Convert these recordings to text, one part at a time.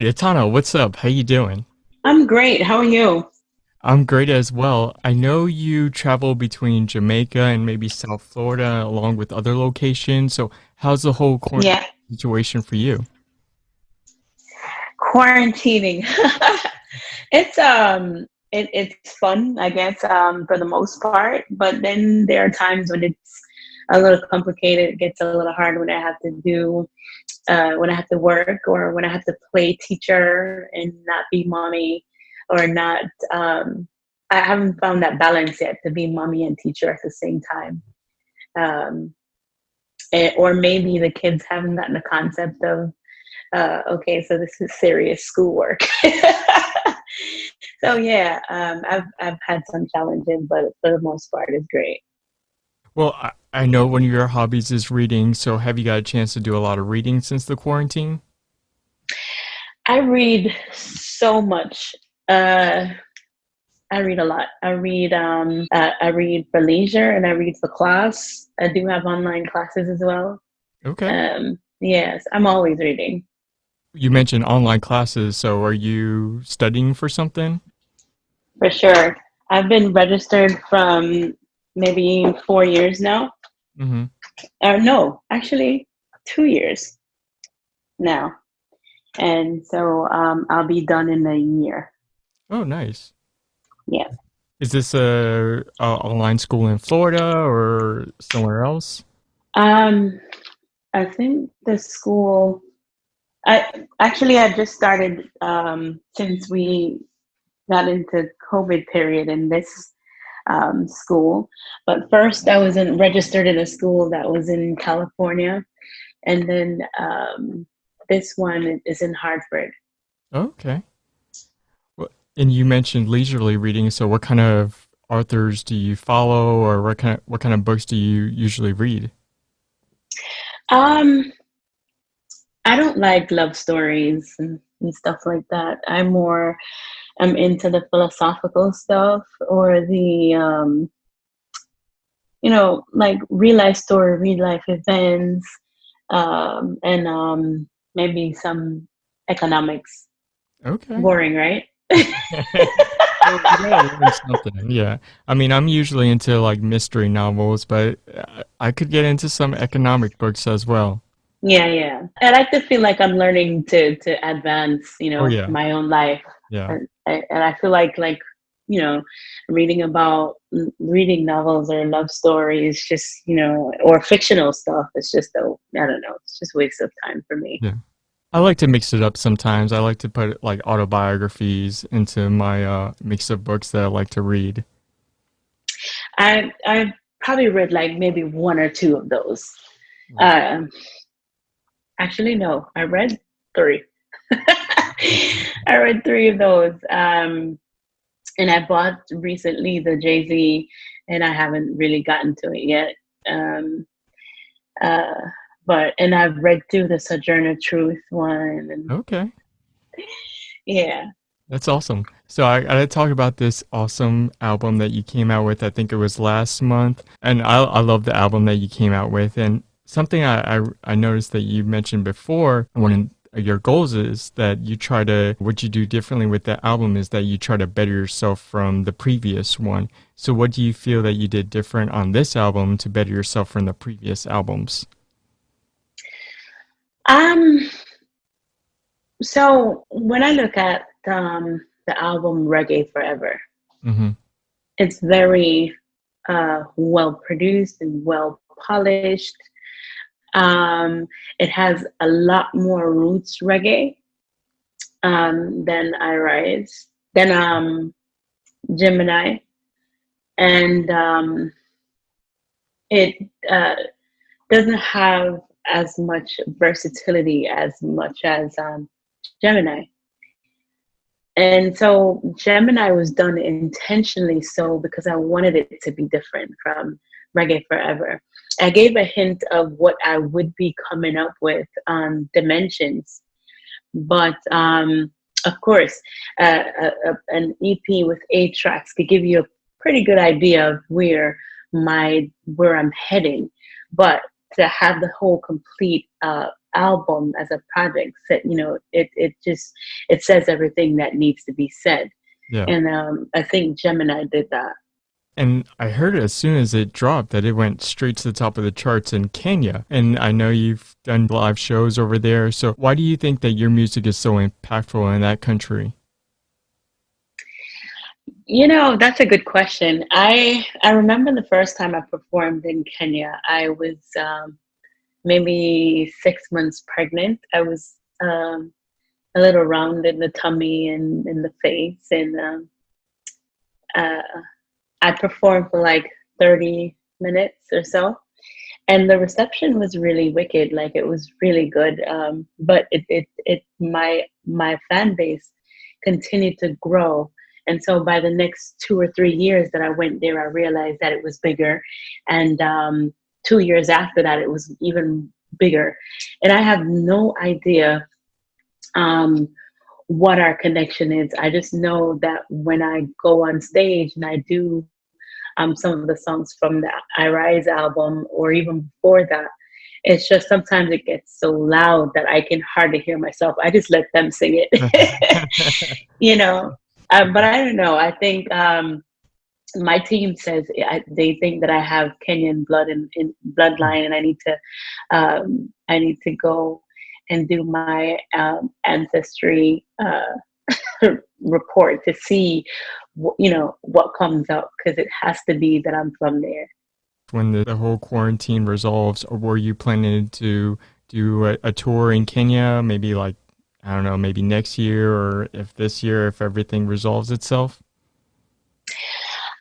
Etana, what's up? How you doing? I'm great. How are you? I'm great as well. I know you travel between Jamaica and maybe South Florida along with other locations. So how's the whole quarantine Yeah, situation for you? quarantining. It's fun, I guess, for the most part. But then there are times when it's a little complicated. It gets a little hard when I have to do when I have to work or when I have to play teacher and not be mommy or not. I haven't found that balance yet to be mommy and teacher at the same time. Um, or maybe the kids haven't gotten the concept of okay, so this is serious schoolwork. So yeah, I've had some challenges, but for the most part, it's great. Well, I know one of your hobbies is reading, so have you got a chance to do a lot of reading since the quarantine? I read so much. Uh, I read a lot. I read for leisure and I read for class. I do have online classes as well. Okay. Yes, I'm always reading You mentioned online classes, so are you studying for something? for sure. I've been registered from maybe 4 years now. Mm-hmm. No, actually, 2 years now. And so I'll be done in a year. Oh, nice. Yeah. Is this a online school in Florida or somewhere else? Um, I think the school. I just started since we got into COVID period in this school. But first, I was registered in a school that was in California, and then this one is in Hartford. Okay. And you mentioned leisurely reading, so what kind of authors do you follow or what kind of books do you usually read? Um, I don't like love stories and stuff like that. I'm into the philosophical stuff or the like real life story, real life events, and maybe some economics. Okay. Boring, right? Well, you gotta learn something. Yeah. I mean, I'm usually into like mystery novels, but I could get into some economic books as well. Yeah, yeah. I like to feel like I'm learning to advance, Oh yeah. my own life, Yeah. and I feel like reading novels or love stories, just or fictional stuff. It's just I don't know. It's just a waste of time for me. Yeah. I like to mix it up sometimes. I like to put like autobiographies into my mix of books that I like to read. I probably read like maybe one or two of those. Um, Actually, no, I read three. I read three of those. And I bought recently the Jay Z, and I haven't really gotten to it yet. Um, uh, and I've read through the Sojourner Truth one, and Okay. yeah. That's awesome. So I gotta talk about this awesome album that you came out with. I think it was last month, and I love the album that you came out with. And something I noticed that you mentioned before, one of your goals is that you try to what you do differently with the album is that you try to better yourself from the previous one. So what do you feel that you did different on this album to better yourself from the previous albums? Um. So when I look at the album Reggae Forever, Mm-hmm. it's very well produced and well polished. It has a lot more roots reggae than I Rise, than Gemini, and it uh, doesn't have as much versatility as much as Gemini. And so Gemini was done intentionally so because I wanted it to be different from Reggae Forever. I gave a hint of what I would be coming up with on Dimensions, but of course, an EP with 8 tracks could give you a pretty good idea of where I'm heading. But to have the whole complete album as a project. So, it just it says everything that needs to be said, Yeah. and I think Gemini did that. And I heard as soon as it dropped that it went straight to the top of the charts in Kenya. And I know you've done live shows over there. So why do you think that your music is so impactful in that country? That's a good question. I remember the first time I performed in Kenya. I was maybe 6 months pregnant. I was a little round in the tummy and in the face, and uh, I performed for like 30 minutes or so. And the reception was really wicked. Like it was really good. But my fan base continued to grow. And so by the next 2 or 3 years that I went there, I realized that it was bigger. And 2 years after that, it was even bigger. And I have no idea um, what our connection is. I just know that when I go on stage and I do some of the songs from the I Rise album, or even before that, it's just sometimes it gets so loud that I can hardly hear myself. I just let them sing it, you know. But I don't know. I think my team says they think that I have Kenyan blood in bloodline, and I need to go and do my ancestry report to see what comes up, because it has to be that I'm from there. When the whole quarantine resolves, or were you planning to do a tour in Kenya, maybe like, I don't know, maybe next year, or if this year, if everything resolves itself?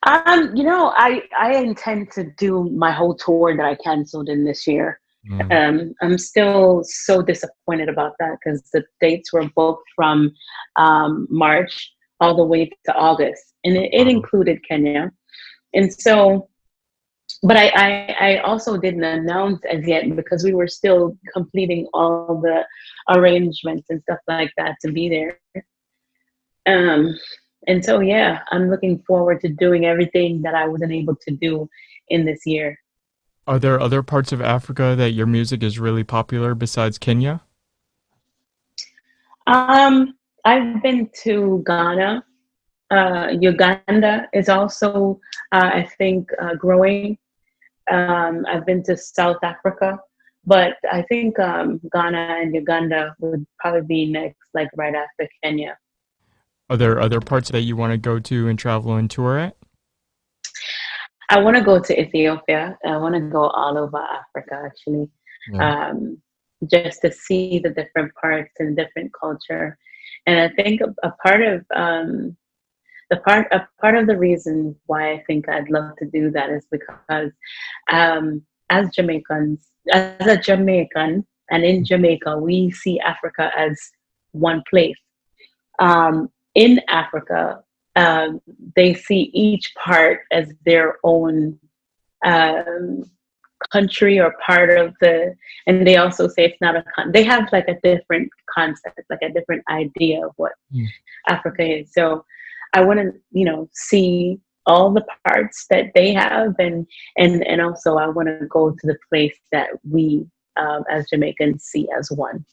I intend to do my whole tour that I canceled in this year. Mm. I'm still so disappointed about that, because the dates were booked from March all the way to August, and it Wow. included Kenya. And so, but I also didn't announce as yet, because we were still completing all the arrangements and stuff like that to be there. Um, and so, yeah, I'm looking forward to doing everything that I wasn't able to do in this year. Are there other parts of Africa that your music is really popular besides Kenya? Um, I've been to Ghana. Uganda is also, I think, growing. I've been to South Africa, but I think Ghana and Uganda would probably be next, like right after Kenya. Are there other parts that you want to go to and travel and tour at? I want to go to Ethiopia. I want to go all over Africa, actually, Yeah. um, just to see the different parts and different culture. And I think a part of a part of the reason why I think I'd love to do that is because as Jamaicans, as a Jamaican, and in Jamaica, we see Africa as one place. In Africa, they see each part as their own um, country, or part of the, and they also say it's not they have like a different concept, like a different idea of what Mm. Africa is. So I want to, see all the parts that they have, and also I want to go to the place that we, as Jamaicans, see as one.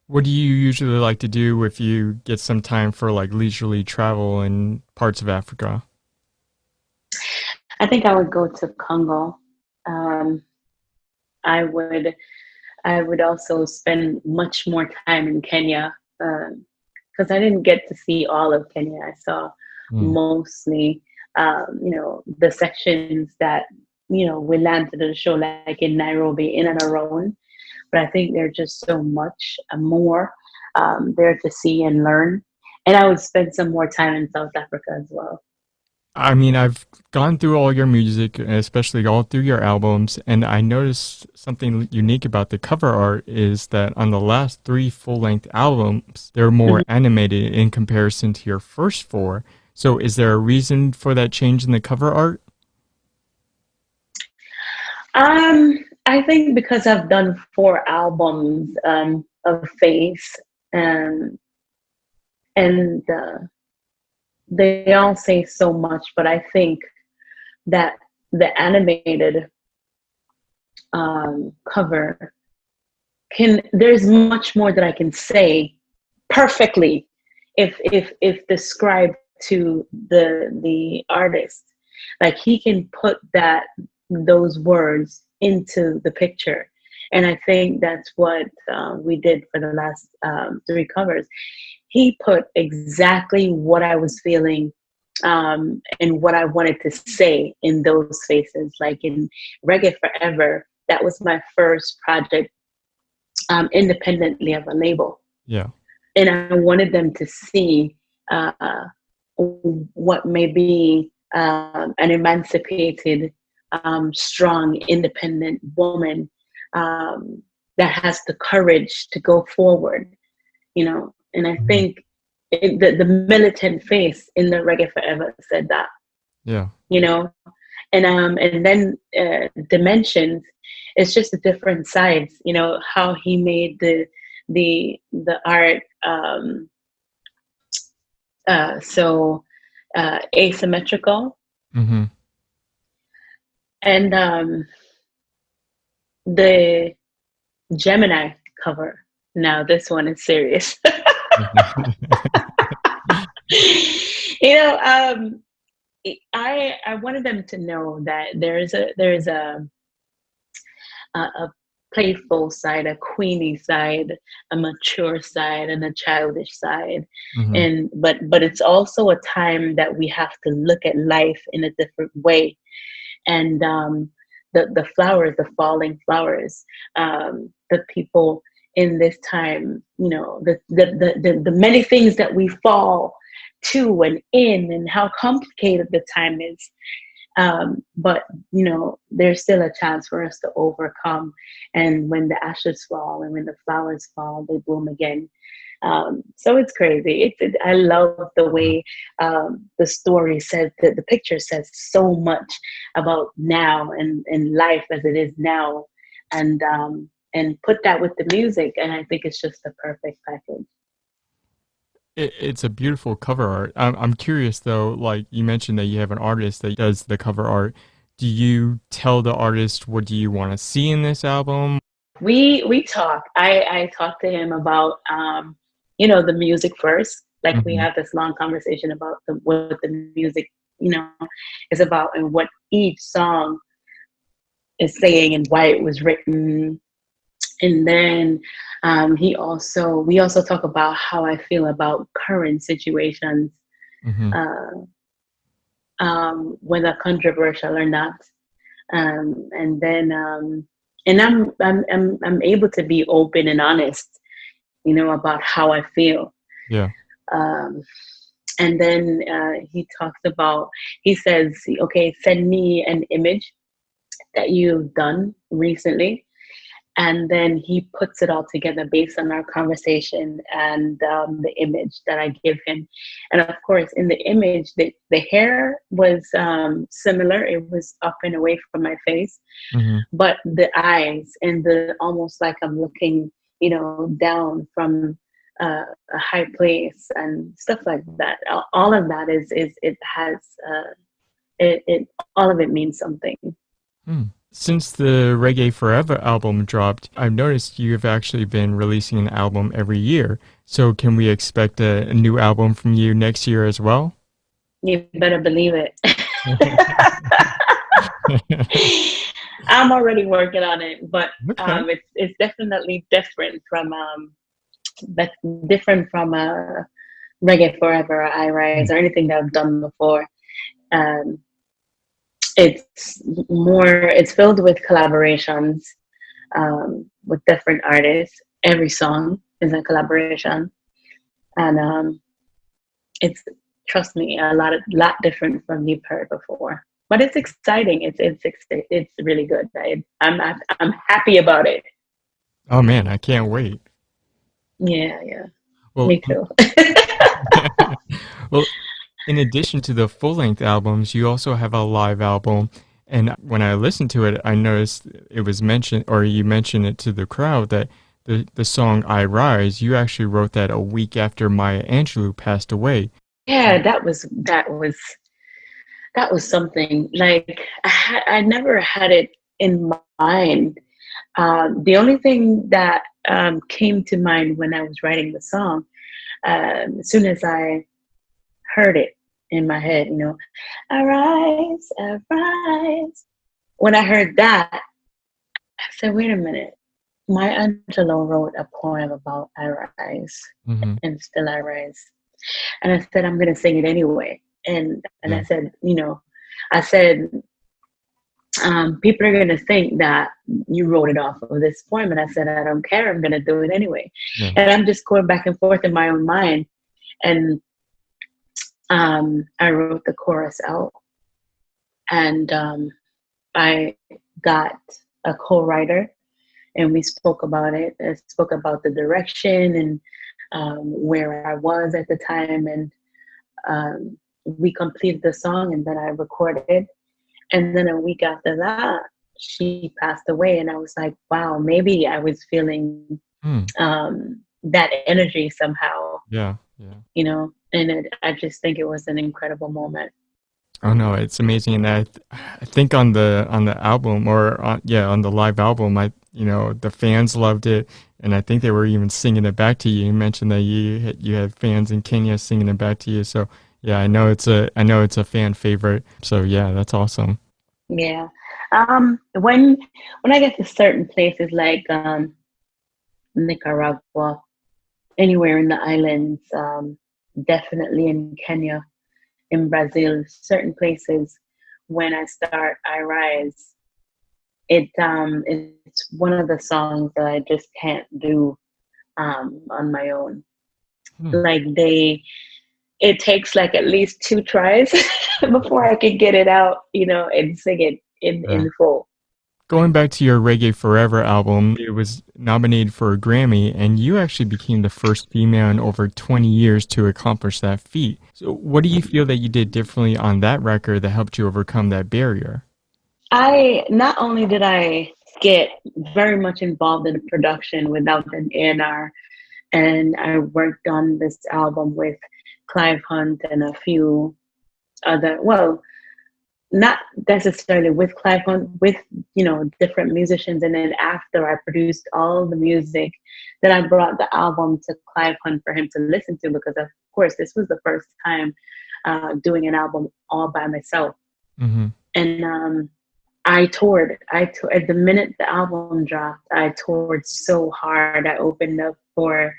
What do you usually like to do if you get some time for like leisurely travel in parts of Africa? I think I would go to Congo. Um, I would I would also spend much more time in Kenya, because I didn't get to see all of Kenya. I saw Mm. mostly, the sections that, we landed the show, like in Nairobi, in and around. But I think there's just so much more there to see and learn. And I would spend some more time in South Africa as well. I mean, I've gone through all your music, especially all through your albums, and I noticed something unique about the cover art is that on the last three full-length albums, they're more Mhm. animated in comparison to your first four. So is there a reason for that change in the cover art? I think because I've done 4 albums of Face, um, and they all say so much, but I think that the animated cover can there's much more that I can say perfectly if described to the artist. Like he can put that those words into the picture, and I think that's what we did for the last three covers. He put exactly what I was feeling and what I wanted to say in those spaces. Like in Reggae Forever, that was my first project independently of a label. Yeah. And I wanted them to see what may be an emancipated, strong, independent woman that has the courage to go forward, you know. And I Mhm. think the militant face in the Reggae Forever said that, Yeah. you know. And then Dimensions, it's just the different sides, you know, how he made the art so asymmetrical. Hmm. And the Gemini cover, now this one is serious. You know, I wanted them to know that there's a playful side, a queenie side, a mature side, and a childish side. Hmm. And but it's also a time that we have to look at life in a different way. And the flowers, the falling flowers, the people in this time, you know, the many things that we fall to and in, and how complicated the time is. But you know, there's still a chance for us to overcome. And when the ashes fall and when the flowers fall, they bloom again. So it's crazy. I love the way the story says that the picture says so much about now and life as it is now, and put that with the music, and I think it's just the perfect package. It's a beautiful cover art. I'm curious though, like you mentioned that you have an artist that does the cover art. Do you tell the artist what do you want to see in this album? We talk. I talk to him about you know, the music first. Like we Hmm. have this long conversation about what the music, you know, is about, and what each song is saying and why it was written. And then we also talk about how I feel about current situations, Hmm. uh, whether controversial or not. And then and I'm able to be open and honest, you know, about how I feel. Yeah. Um, and then he talks about, he says, okay, send me an image that you've done recently. And then he puts it all together based on our conversation and the image that I give him. And of course, in the image, the hair was similar. It was up and away from my face, Hmm. but the eyes and the almost like I'm looking, you know, down from a high place and stuff like that. All of that is it has it all of it means something. Hmm. Since the Reggae Forever album dropped, I've noticed you have actually been releasing an album every year. So can we expect a new album from you next year as well? You better believe it. I'm already working on it, but Okay. it's definitely different from that's different from Reggae Forever, I Rise, or anything that I've done before. Um, it's it's filled with collaborations with different artists. Every song is a collaboration, and it's, trust me, lot different from you've heard before. But it's exciting. It's really good. I'm happy about it. Oh man, I can't wait. Yeah, yeah, Well, me too. well, in addition to the full-length albums, you also have a live album. And when I listened to it, I noticed it was mentioned, or you mentioned it to the crowd, that the song I Rise, you actually wrote that a week after Maya Angelou passed away. Yeah, that was something. Like I never had it in mind. The only thing that came to mind when I was writing the song, as soon as I heard it in my head, arise, arise. When I heard that, I said, wait a minute. Maya Angelou wrote a poem about I rise Hmm. and still I rise. And I said, I'm going to sing it anyway. And Yeah. I said, I said, people are going to think that you wrote it off of this poem. And I said, I don't care. I'm going to do it anyway. Yeah. And I'm just going back and forth in my own mind. And I wrote the chorus out. And I got a co-writer, and we spoke about it. I spoke about the direction and where I was at the time. And we completed the song, and then I recorded. And then a week after that, she passed away. And I was like, wow, maybe I was feeling Hmm. that energy somehow, Yeah. Yeah. and I just think it was an incredible moment. Oh no, it's amazing, and I think on the album or on the live album, the fans loved it, and I think they were even singing it back to you. You mentioned that you had fans in Kenya singing it back to you, so yeah, I know it's a fan favorite. So yeah, that's awesome. Yeah. When I get to certain places like Nicaragua, anywhere in the islands, definitely in Kenya, in Brazil, certain places, when I start I Rise, it's one of the songs that I just can't do on my own. Hmm. Like it takes like at least two tries before I can get it out, and sing it Yeah. in full. Going back to your Reggae Forever album, it was nominated for a Grammy, and you actually became the first female in over 20 years to accomplish that feat. So, what do you feel that you did differently on that record that helped you overcome that barrier? I not only did I get very much involved in the production without an A&R, and I worked on this album with Clive Hunt and a few other, well, not necessarily with Clive Hunt, with different musicians. And then after I produced all the music, then I brought the album to Clive Hunt for him to listen to, because of course this was the first time doing an album all by myself. Mm-hmm. And I toured. At the minute the album dropped, I toured so hard. I opened up for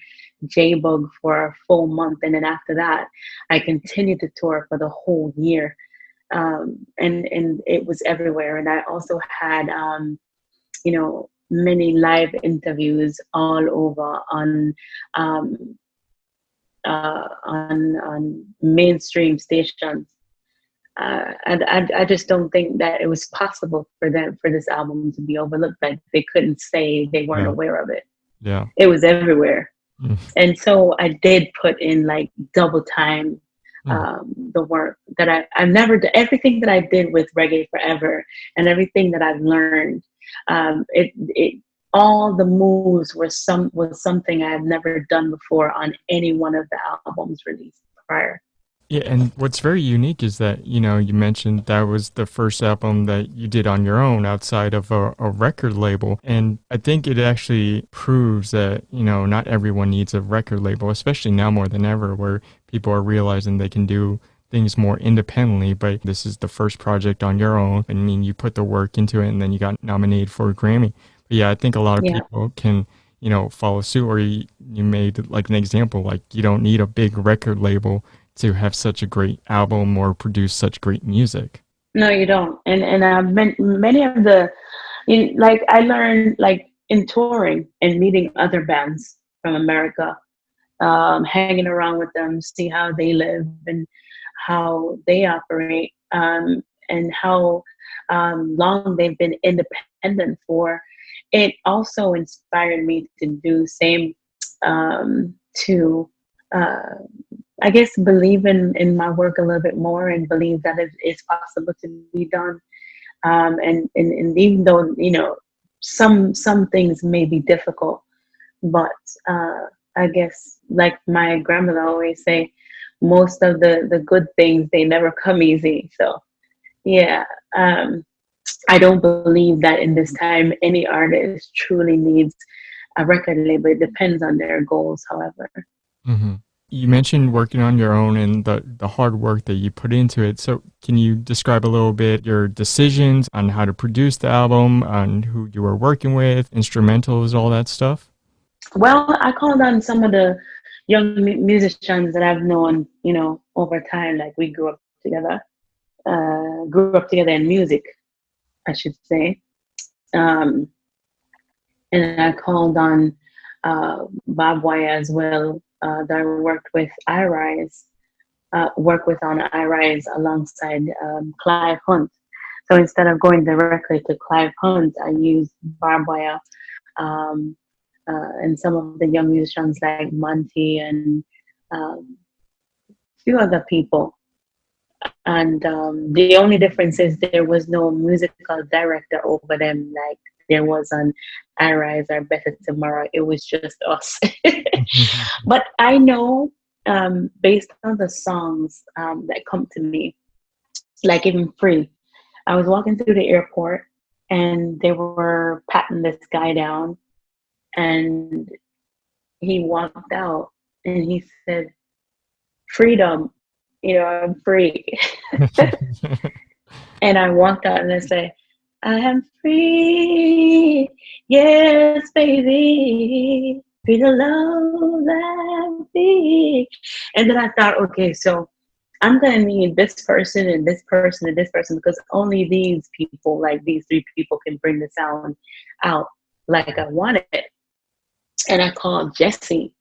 J-Bug for a full month, and then after that, I continued to tour for the whole year. And it was everywhere. And I also had many live interviews all over um, on mainstream stations. And I just don't think that it was possible for this album to be overlooked. Like they couldn't say they weren't Yeah. aware of it. Yeah. It was everywhere. Mm. And so I did put in like double time Mm. the work that I've never done. Everything that I did with Reggae Forever and everything that I've learned, it all the moves was something I had never done before on any one of the albums released prior. Yeah, and what's very unique is that, you mentioned that was the first album that you did on your own outside of a record label. And I think it actually proves that, not everyone needs a record label, especially now more than ever, where people are realizing they can do things more independently. But this is the first project on your own. I mean, you put the work into it and then you got nominated for a Grammy. But yeah, I think a lot of Yeah. people can, follow suit, or you made like an example, like you don't need a big record label to have such a great album or produce such great music. No, you don't. And I've been many of like I learned like in touring and meeting other bands from America, hanging around with them, see how they live and how they operate, and how long they've been independent for. It also inspired me to do same, to uh, I guess believe in my work a little bit more and believe that it is possible to be done. And even though some things may be difficult, but I guess like my grandmother always say, most of the good things they never come easy. So yeah, um, I don't believe that in this time any artist truly needs a record label. It depends on their goals, however. Hmm. You mentioned working on your own and the hard work that you put into it. So, can you describe a little bit your decisions on how to produce the album, on who you were working with, instrumentals, all that stuff? Well, I called on some of the young musicians that I've known, over time. Like we grew up together in music, I should say. Um, and I called on Bob Wire as well, that I worked with iRise, work with on iRise alongside Clive Hunt. So instead of going directly to Clive Hunt, I used Bob Wire, um, and some of the young musicians like Monty and a few other people. And the only difference is there was no musical director over them like there was on I Rise or Better Tomorrow. It was just us. But I know, based on the songs that come to me, like even Free, I was walking through the airport and they were patting this guy down, and he walked out and he said, "Freedom, I'm free." And I walked out and I said, "I am free. Yes, baby. Free to love and be." And then I thought, okay, so I'm going to need this person and this person and this person because only these people, like these three people, can bring the sound out like I wanted it. And I called Jesse.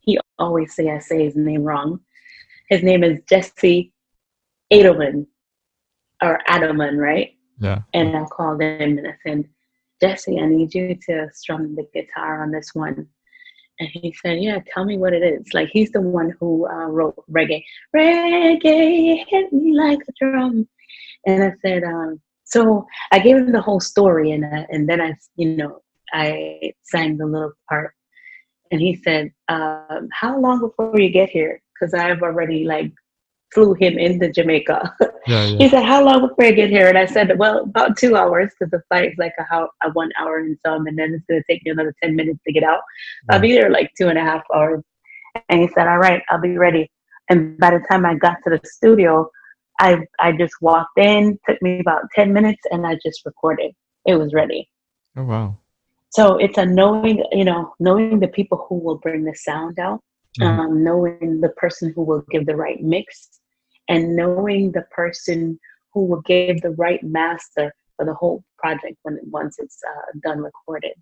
He always I say his name wrong. His name is Jesse Edelman or Adelman, right? Yeah. And I called him and I said, "Jesse, I need you to strum the guitar on this one." And he said, "Yeah, tell me what it is." Like he's the one who wrote reggae. Reggae hit me like a drum. And I said, so I gave him the whole story, and then I sang the little part. And he said, "How long before you get here? Because I've already like flew him into Jamaica." Yeah, yeah. He said, "How long before I get here?" And I said, "Well, about 2 hours because the flight is like a 1 hour and some, and then it's going to take me another 10 minutes to get out. I'll Yeah. be there like 2.5 hours." And he said, "All right, I'll be ready." And by the time I got to the studio, I just walked in, took me about 10 minutes, and I just recorded. It was ready. Oh, wow. So it's a knowing the people who will bring the sound out, Mhm. knowing the person who will give the right mix, and knowing the person who will give the right master for the whole project once it's done recorded.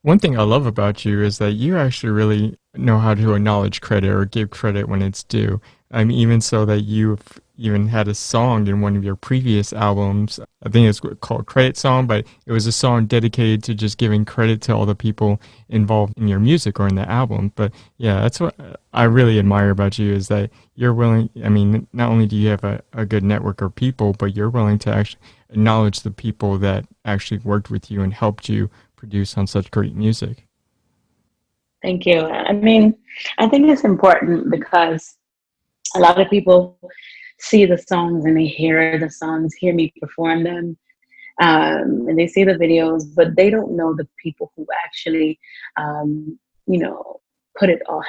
One thing I love about you is that you actually really know how to acknowledge credit or give credit when it's due. I mean, even so that you've even had a song in one of your previous albums. I think it's called Credit Song, but it was a song dedicated to just giving credit to all the people involved in your music or in the album. But yeah, that's what I really admire about you is that you're willing. I mean, not only do you have a good network of people, but you're willing to actually acknowledge the people that actually worked with you and helped you produce on such great music. Thank you. I mean, I think it's important because a lot of people see the songs and they hear the songs, hear me perform them, and they see the videos, but they don't know the people who actually, um, you know,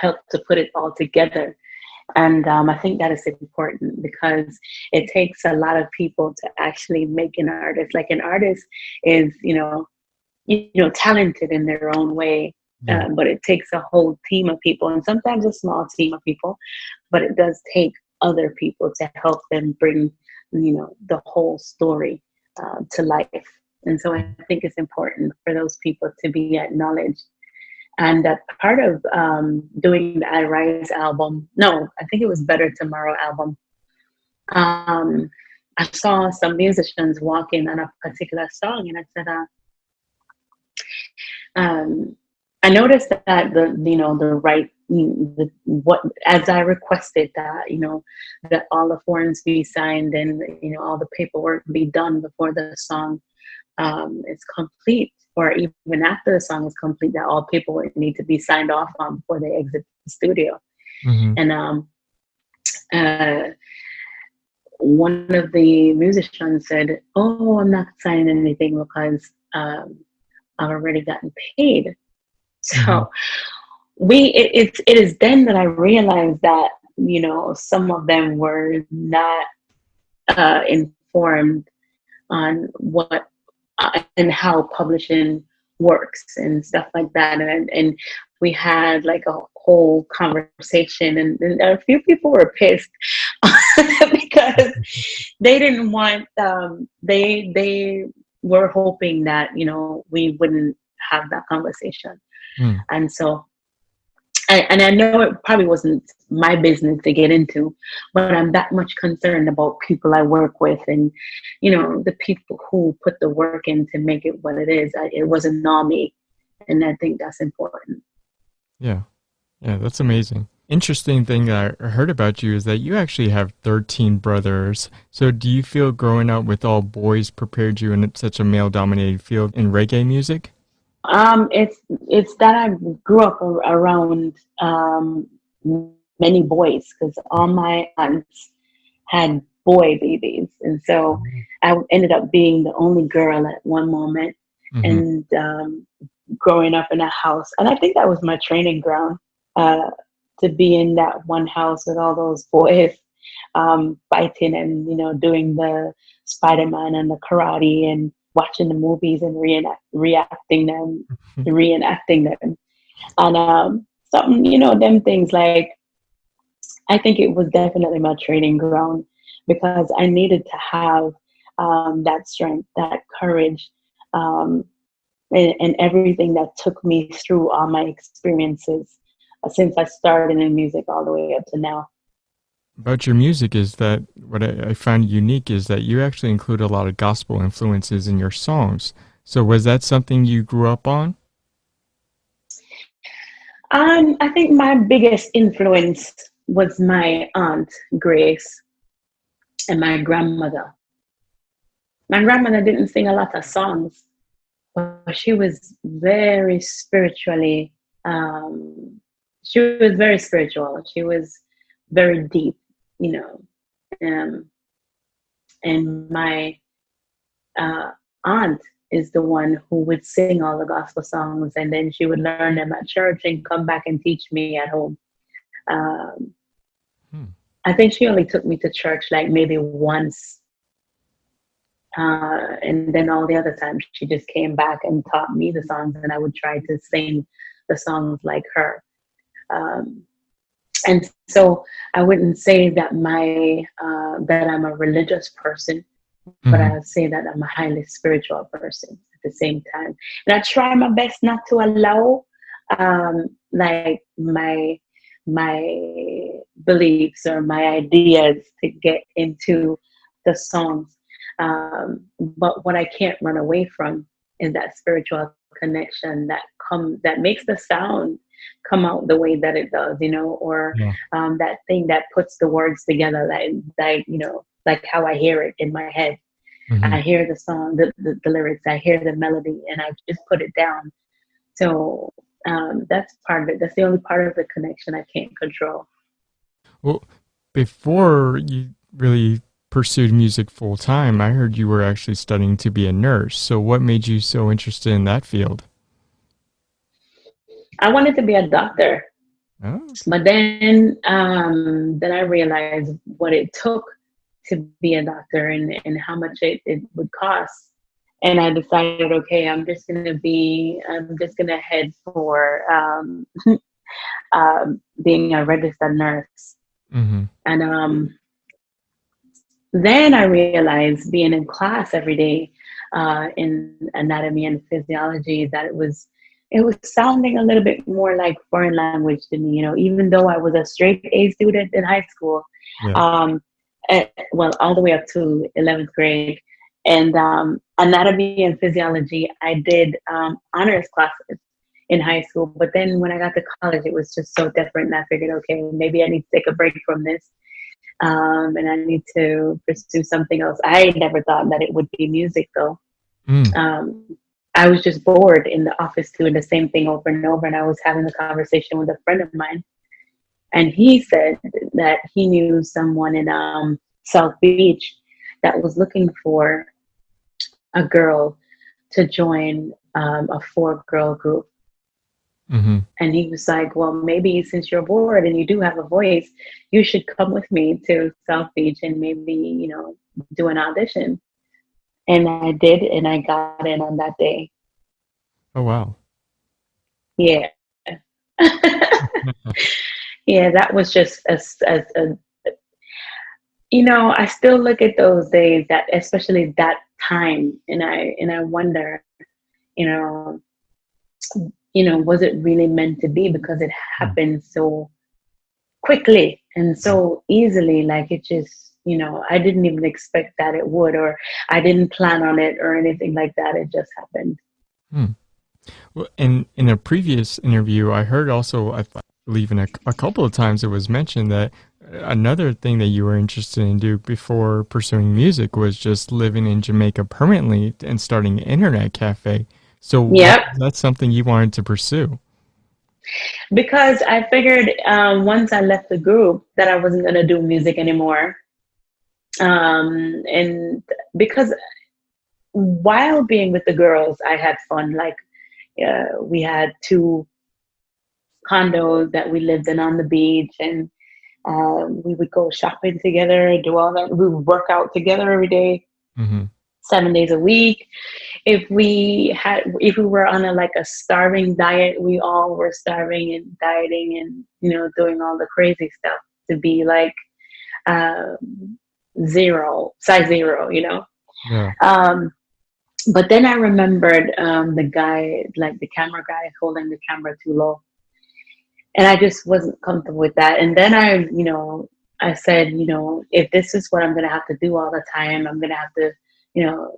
help to put it all together. And I think that is important because it takes a lot of people to actually make an artist. Like an artist is, talented in their own way, Yeah. but it takes a whole team of people, and sometimes a small team of people, but it does take other people to help them bring, the whole story to life. And so I think it's important for those people to be acknowledged. And that part of doing the I Rise album, no, I think it was Better Tomorrow album. Um, I saw some musicians walking on a particular song, and I said, um, I noticed that the right what as I requested that that all the forms be signed and all the paperwork be done before the song is complete, or even after the song is complete, that all paperwork need to be signed off on before they exit the studio. Hmm. And uh, one of the musicians said, "Oh, I'm not signing anything because I've already gotten paid." Hmm. So it is then that I realized that, some of them were not informed on what and how publishing works and stuff like that. And we had like a whole conversation, and a few people were pissed because they didn't want they were hoping that we wouldn't have that conversation. Mm. And so and I know it probably wasn't my business to get into, but I'm that much concerned about people I work with, and the people who put the work in to make it what it is. It wasn't all me, and I think that's important. Yeah. Yeah, that's amazing. Interesting thing I heard about you is that you actually have 13 brothers. So do you feel growing up with all boys prepared you in such a male-dominated field in reggae music? It's that I grew up around many boys because all my aunts had boy babies, and so I ended up being the only girl at one moment, Mm-hmm. and growing up in a house, and I think that was my training ground, uh, to be in that one house with all those boys, fighting and doing the Spider-Man and the karate and watching the movies and reenacting them, and something them things like I think it was definitely my training ground because I needed to have that strength, that courage, um, and everything that took me through all my experiences since I started in music all the way up to now. About your music is that what I find unique is that you actually include a lot of gospel influences in your songs. So was that something you grew up on? I think my biggest influence was my aunt Grace and my grandmother. My grandmother didn't sing a lot of songs, but she was very spiritually. Um, she was very spiritual. She was very deep, you know. Um, and my uh, aunt is the one who would sing all the gospel songs, and then she would learn them at church and come back and teach me at home. Um, Hmm. I think she only took me to church like maybe once, and then all the other times she just came back and taught me the songs, and I would try to sing the songs like her. Um, and so I wouldn't say that that I'm a religious person, but Mm-hmm. I would say that I'm a highly spiritual person at the same time. And I try my best not to allow like my beliefs or my ideas to get into the songs. But what I can't run away from is that spiritual connection that makes the sound come out the way that it does, or Yeah. that thing that puts the words together, like how I hear it in my head. Mm-hmm. I hear the song, the lyrics, I hear the melody, and I just put it down. So that's part of it. That's the only part of the connection I can't control. Well, before you really pursued music full time, I heard you were actually studying to be a nurse. So what made you so interested in that field? I wanted to be a doctor, Oh, okay. but then I realized what it took to be a doctor, and how much it would cost. And I decided, okay, I'm just gonna head for being a registered nurse. Mm-hmm. And then I realized, being in class every day in anatomy and physiology, that it was sounding a little bit more like foreign language to me. Even though I was a straight A student in high school, Yeah. um, well, all the way up to 11th grade, and anatomy and physiology, I did honors classes in high school. But then when I got to college, it was just so different, and I figured, okay, maybe I need to take a break from this, and I need to pursue something else. I never thought that it would be music, though. Mm. Um, I was just bored in the office doing the same thing over and over, and I was having a conversation with a friend of mine, and he said that he knew someone in South Beach that was looking for a girl to join a four girl group. Mm-hmm. And he was like, well, maybe since you're bored and you do have a voice, you should come with me to South Beach and maybe, do an audition. And I did, and I got in on that day. Oh wow. Yeah. Yeah, that was just I still look at those days, that especially that time, and I wonder, you know, was it really meant to be, because it Hmm. happened so quickly and so easily. Like, it just, I didn't even expect that it would, or I didn't plan on it or anything like that. It just happened. Hmm. Well, in a previous interview, I heard also, believe in a couple of times it was mentioned that another thing that you were interested in do before pursuing music was just living in Jamaica permanently and starting an internet cafe. So why Yep. is that something you wanted to pursue? Because I figured, once I left the group, that I wasn't going to do music anymore. And because while being with the girls, I had fun. Like, we had two condos that we lived in on the beach, and we would go shopping together, do all that. We would work out together every day, Mm-hmm. 7 days a week. If we were on a starving diet, we all were starving and dieting, and doing all the crazy stuff to be like, zero, size zero. Yeah. Um, but then I remembered, the guy, like the camera guy, holding the camera too low, and I just wasn't comfortable with that. And then I said, if this is what I'm gonna have to do all the time, I'm gonna have to,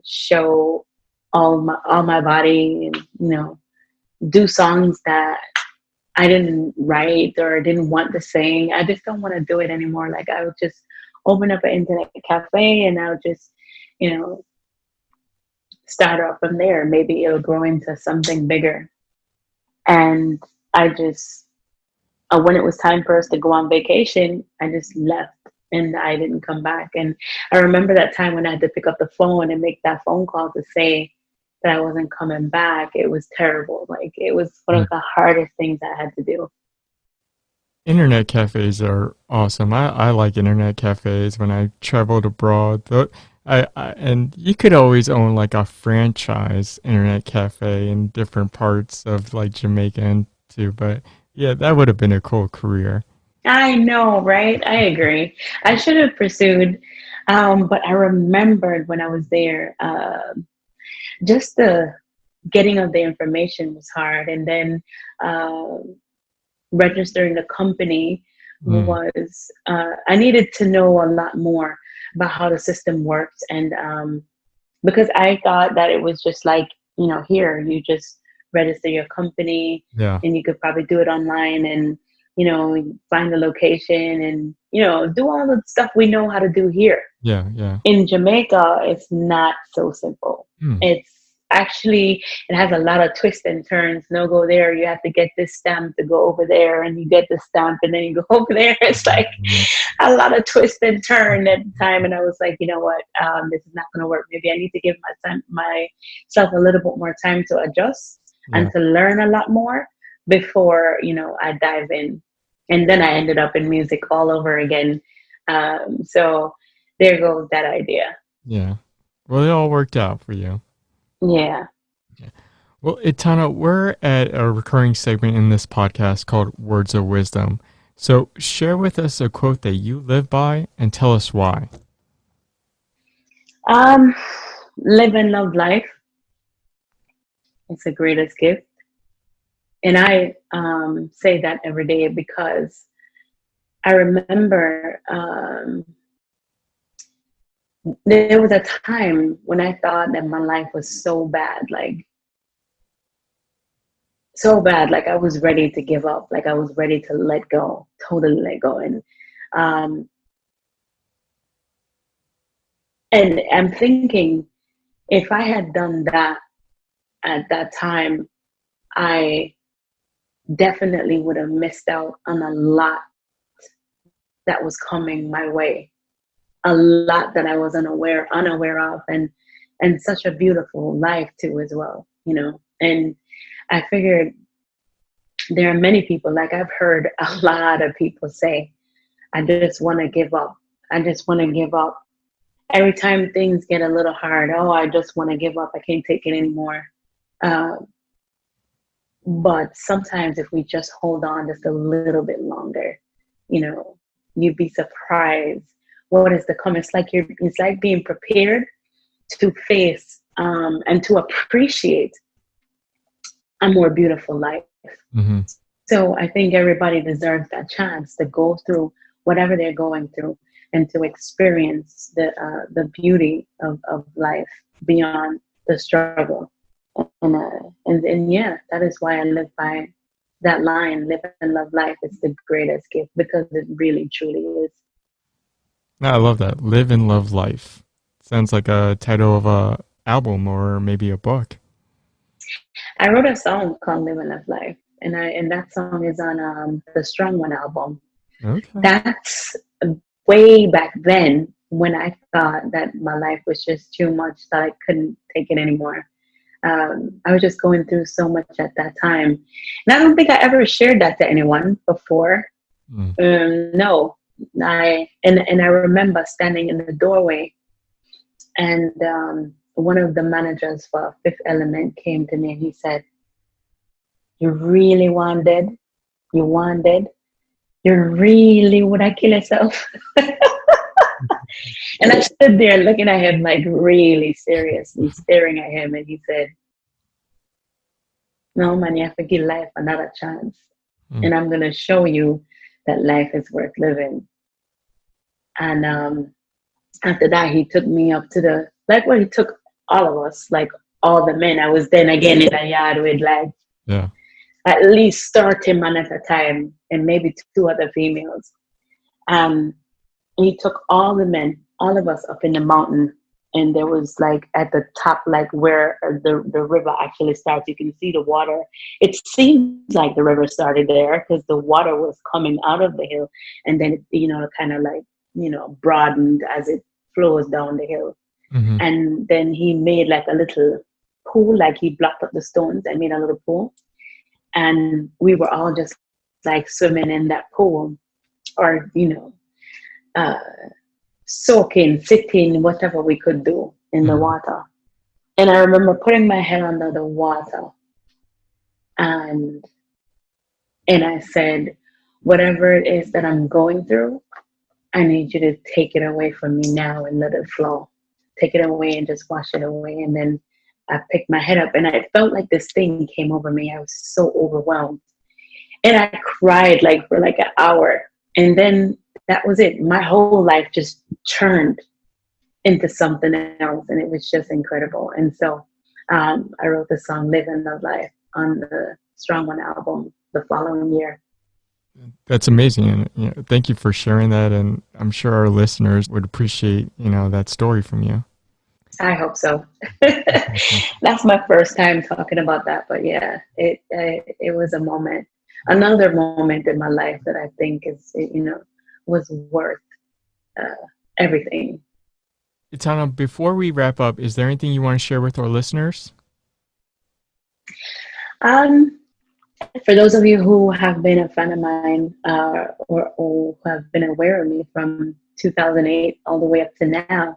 show all my body, and do songs that I didn't write or didn't want to sing. I just don't want to do it anymore. Like, I would just open up an internet cafe, and I would just, you know, start off from there. Maybe it'll grow into something bigger. And I just, when it was time for us to go on vacation, I just left and I didn't come back. And I remember that time when I had to pick up the phone and make that phone call to say that I wasn't coming back. It was terrible. Like, it was one Mm. of the hardest things I had to do. Internet cafes are awesome. I like internet cafes when I traveled abroad. And you could always own like a franchise internet cafe in different parts of like Jamaica and too. But yeah, that would have been a cool career. I know, right? I agree. I should have pursued, but I remembered when I was there, just the getting of the information was hard, and then uh, registering the company Mm, was. I needed to know a lot more about how the system works, and because I thought that it was just like, here you just register your company, yeah, and you could probably do it online, and find the location, and do all the stuff we know how to do here. yeah, yeah. In Jamaica, it's not so simple. Mm, It's actually, it has a lot of twists and turns. No, go there, you have to get this stamp to go over there, and you get the stamp, and then you go over there. It's like mm, a lot of twist and turn at the time, and I was like, you know what, this is not going to work. Maybe I need to give myself a little bit more time to adjust and yeah, to learn a lot more before I dive in. And then I ended up in music all over again. So there goes that idea. yeah. Well, it all worked out for you. Yeah. Yeah. Well, Itana, we're at a recurring segment in this podcast called Words of Wisdom. So share with us a quote that you live by and tell us why. Um, Live and love life. It's the greatest gift. And I say that every day because I remember, there was a time when I thought that my life was so bad, like I was ready to give up, like I was ready to let go, totally let go. Um, and I'm thinking, if I had done that at that time, I definitely would have missed out on a lot that was coming my way. a lot that I was unaware of, and such a beautiful life too as well, you know. And I figured there are many people, like I've heard a lot of people say, I just want to give up. I just want to give up. Every time things get a little hard, oh, I just want to give up. I can't take it anymore. Uh, but sometimes if we just hold on just a little bit longer, you know, you'd be surprised what is to come. It's like being prepared to face and to appreciate a more beautiful life. Mm-hmm. So I think everybody deserves that chance to go through whatever they're going through and to experience the beauty of life beyond the struggle. And yeah, that is why I live by that line: live and love life is the greatest gift, because it really truly is. I love that. Live and love life. Sounds like a title of a album or maybe a book. I wrote a song called "Live and Love Life," and that song is on the Strong One album. Okay. That's way back then when I thought that my life was just too much, that I couldn't take it anymore. I was just going through so much at that time, and I don't think I ever shared that to anyone before. Mm. No, and I remember standing in the doorway, and one of the managers for Fifth Element came to me and he said, "You really wanted, you wanted, you really would I kill yourself?" And I stood there looking at him like really seriously, staring at him, and he said, "No, man, you have to give life another chance, Mm. and I'm gonna show you that life is worth living." And after that, he took me up to the he took all of us, like all the men. I was then again in a yard with like Yeah. at least 30 men at a time, and maybe two other females. Um, he took all the men, all of us up in the mountain, and there was like at the top, like where the river actually starts. You can see the water. It seems like the river started there because the water was coming out of the hill, and then kind of like broadened as it flows down the hill. Mm-hmm. And then he made like a little pool, like he blocked up the stones and made a little pool, and we were all just like swimming in that pool, or uh, soaking, sitting, whatever we could do in the Mm-hmm. water. And I remember putting my head under the water, and I said, whatever it is that I'm going through, I need you to take it away from me now and let it flow. Take it away and just wash it away. And then I picked my head up, and I felt like this thing came over me. I was so overwhelmed. And I cried like for like an hour. And then that was it. My whole life just turned into something else, and it was just incredible. And so I wrote the song "Live and Love Life" on the Strong One album the following year. That's amazing, and thank you for sharing that. And I'm sure our listeners would appreciate that story from you. I hope so. That's my first time talking about that, but yeah, it was a moment, another moment in my life that I think was worth uh, everything. Itana, before we wrap up, is there anything you want to share with our listeners? Um, for those of you who have been a fan of mine, or who have been aware of me from 2008 all the way up to now,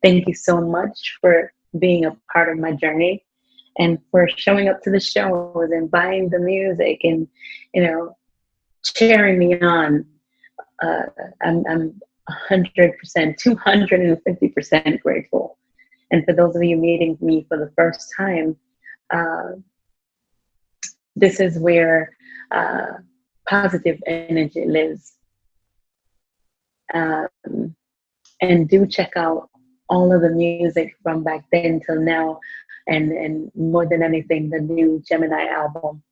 thank you so much for being a part of my journey and for showing up to the shows and buying the music and, you know, cheering me on. Uh, I'm 100%, 250% grateful. And for those of you meeting me for the first time, uh, this is where uh, positive energy lives. Um, and do check out all of the music from back then till now, and more than anything, the new Gemini album.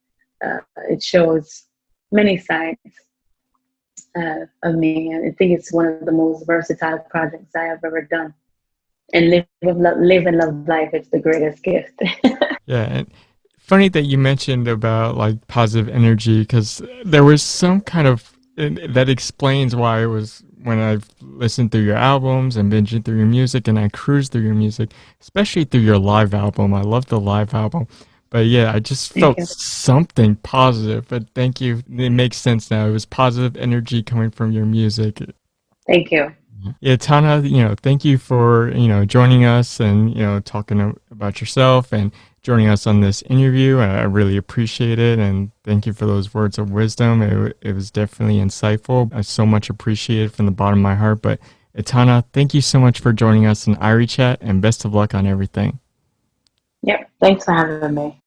It shows many sides of me, and I think it's one of the most versatile projects I have ever done. And live and love life. It's the greatest gift. Yeah, and funny that you mentioned about like positive energy because there was some kind of and that explains why it was when I've listened through your albums and binging through your music and I cruised through your music, especially through your live album. I love the live album. But yeah, I just Thank felt you. something positive. But thank you. It makes sense now. It was positive energy coming from your music. Thank you. Yeah, Tana, thank you for, joining us and, talking about yourself and joining us on this interview. I really appreciate it. And thank you for those words of wisdom. It was definitely insightful. I so much appreciate it from the bottom of my heart. But Etana, thank you so much for joining us in Irie Chat and best of luck on everything. Yep. Thanks for having me.